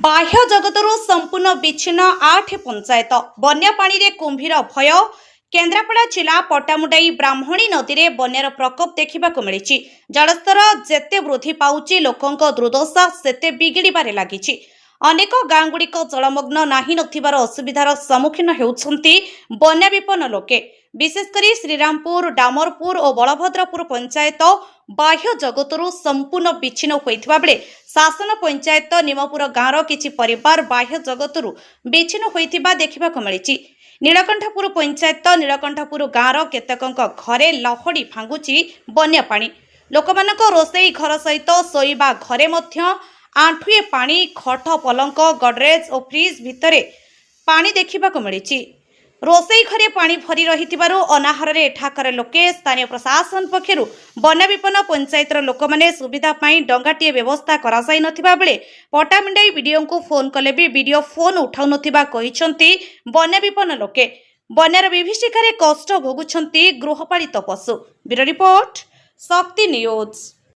बाह्य जगतरू संपूर्ण विच्छिन्न 8 पंचायत बन्या पानी रे कुंभीर भय। केन्द्रापड़ा जिला पट्टामुंडाई ब्राह्मणी नदी रे बन्यार प्रकोप देखा मिली। जलस्तर जेते वृद्धि पाउची लोकंक दुर्दशा सेते बिगिड़बारे लागिछि। अनेक गाँ गुड़िक जलमग्न नाही नथिबार असुविधार सम्मुखीन हेउछन्ति बन्या विपन्न लोके। विशेषकर श्रीरामपुर, डामरपुर और बलभद्रपुर पंचायत बाह्य जगतरू संपूर्ण विच्छिन्न होइथिबा बेले शासन पंचायत निमपुर गाँवर किछि परिवार बाह्य जगतरू विच्छिन्न होइथिबा देखिबाक मिलिछि। नीलकंठपुर पंचायत नीलकंठपुर गाँवर केतेकंक घरे लहड़ी भांगुछि बन्या पानी। लोकमानक रोषेई घर सहित शोइबा घरे मध्य आंठुए पानी, खट पलंक, गडरेज और फ्रिज भितरे पानी देखिबाक मिलिछि। रोषेई घरे पानी भरी रहिथिबारु अनाहार रे एठाकर लोके स्थानीय प्रशासन पक्षरु बन्या विपन्न पंचायतर लोक माने सुविधा पाई डंगाटिए व्यवस्था करासाई नथिबा बेले पट्टामुंडाई वीडियो को फोन कले भी वीडियो फोन उठाउ नथिबा कहिसंती बन्या विपन्न लोके। बन्यार विभीषिकारे कष्ट भोगुछंती गृहपालित पशु। ब्यूरो रिपोर्ट, शक्ति न्यूज।